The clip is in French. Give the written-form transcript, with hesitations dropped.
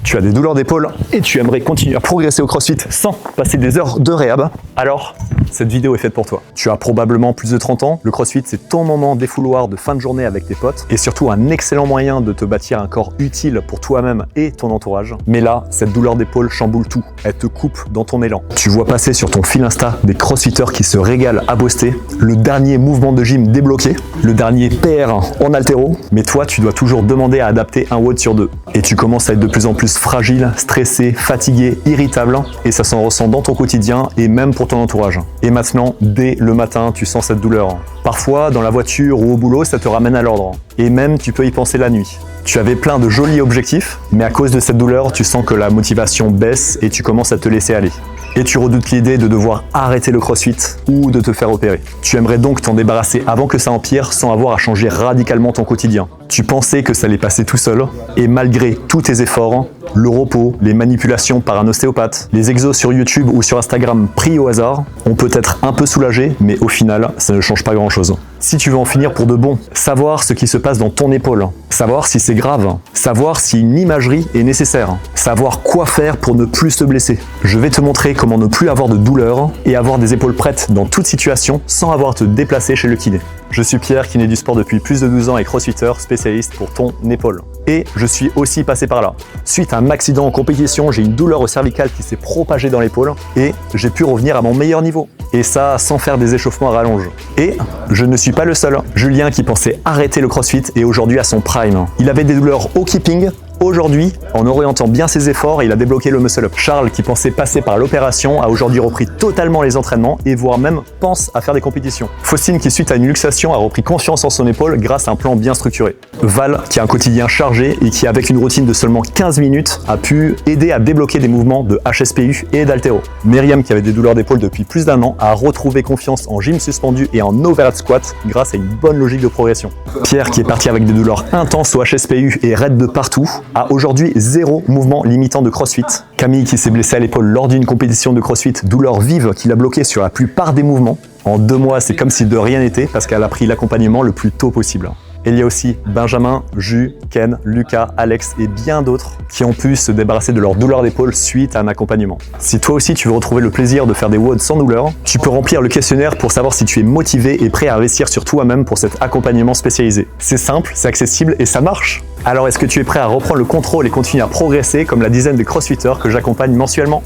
Tu as des douleurs d'épaule et tu aimerais continuer à progresser au CrossFit sans passer des heures de réhab, alors cette vidéo est faite pour toi. Tu as probablement plus de 30 ans, le CrossFit c'est ton moment défouloir de fin de journée avec tes potes et surtout un excellent moyen de te bâtir un corps utile pour toi-même et ton entourage. Mais là, cette douleur d'épaule chamboule tout, elle te coupe dans ton élan. Tu vois passer sur ton fil Insta des crossfitters qui se régalent à booster, le dernier mouvement de gym débloqué, le dernier PR en haltéro, mais toi tu dois toujours demander à adapter un WOD sur 2. Et tu commences à être de plus en plus fragile, stressé, fatigué, irritable et ça s'en ressent dans ton quotidien et même pour ton entourage. Et maintenant, dès le matin, tu sens cette douleur. Parfois, dans la voiture ou au boulot, ça te ramène à l'ordre. Et même, tu peux y penser la nuit. Tu avais plein de jolis objectifs, mais à cause de cette douleur, tu sens que la motivation baisse et tu commences à te laisser aller. Et tu redoutes l'idée de devoir arrêter le CrossFit ou de te faire opérer. Tu aimerais donc t'en débarrasser avant que ça empire sans avoir à changer radicalement ton quotidien. Tu pensais que ça allait passer tout seul et malgré tous tes efforts, le repos, les manipulations par un ostéopathe, les exos sur YouTube ou sur Instagram pris au hasard, on peut être un peu soulagé, mais au final, ça ne change pas grand-chose. Si tu veux en finir pour de bon, savoir ce qui se passe dans ton épaule, savoir si c'est grave, savoir si une imagerie est nécessaire, savoir quoi faire pour ne plus te blesser. Je vais te montrer comment ne plus avoir de douleur et avoir des épaules prêtes dans toute situation sans avoir à te déplacer chez le kiné. Je suis Pierre, kiné du sport depuis plus de 12 ans et crossfitter spécialiste pour ton épaule. Et je suis aussi passé par là. Suite à un accident en compétition, j'ai une douleur au cervical qui s'est propagée dans l'épaule et j'ai pu revenir à mon meilleur niveau. Et ça sans faire des échauffements à rallonge. Et je ne suis pas le seul. Julien qui pensait arrêter le CrossFit est aujourd'hui à son prime. Il avait des douleurs au keeping. Aujourd'hui, en orientant bien ses efforts, il a débloqué le muscle-up. Charles, qui pensait passer par l'opération, a aujourd'hui repris totalement les entraînements et voire même pense à faire des compétitions. Faustine, qui suite à une luxation a repris confiance en son épaule grâce à un plan bien structuré. Val, qui a un quotidien chargé et qui avec une routine de seulement 15 minutes a pu aider à débloquer des mouvements de HSPU et d'haltéro. Myriam, qui avait des douleurs d'épaule depuis plus d'1 an, a retrouvé confiance en gym suspendu et en overhead squat grâce à une bonne logique de progression. Pierre, qui est parti avec des douleurs intenses au HSPU et raide de partout, a aujourd'hui 0 mouvement limitant de CrossFit. Camille qui s'est blessée à l'épaule lors d'une compétition de CrossFit, douleur vive qui l'a bloquée sur la plupart des mouvements. En 2 mois, c'est comme si de rien n'était parce qu'elle a pris l'accompagnement le plus tôt possible. Et il y a aussi Benjamin, Jus, Ken, Lucas, Alex et bien d'autres qui ont pu se débarrasser de leur douleur d'épaule suite à un accompagnement. Si toi aussi tu veux retrouver le plaisir de faire des WOD sans douleur, tu peux remplir le questionnaire pour savoir si tu es motivé et prêt à investir sur toi-même pour cet accompagnement spécialisé. C'est simple, c'est accessible et ça marche. Alors est-ce que tu es prêt à reprendre le contrôle et continuer à progresser comme la dizaine de crossfitters que j'accompagne mensuellement ?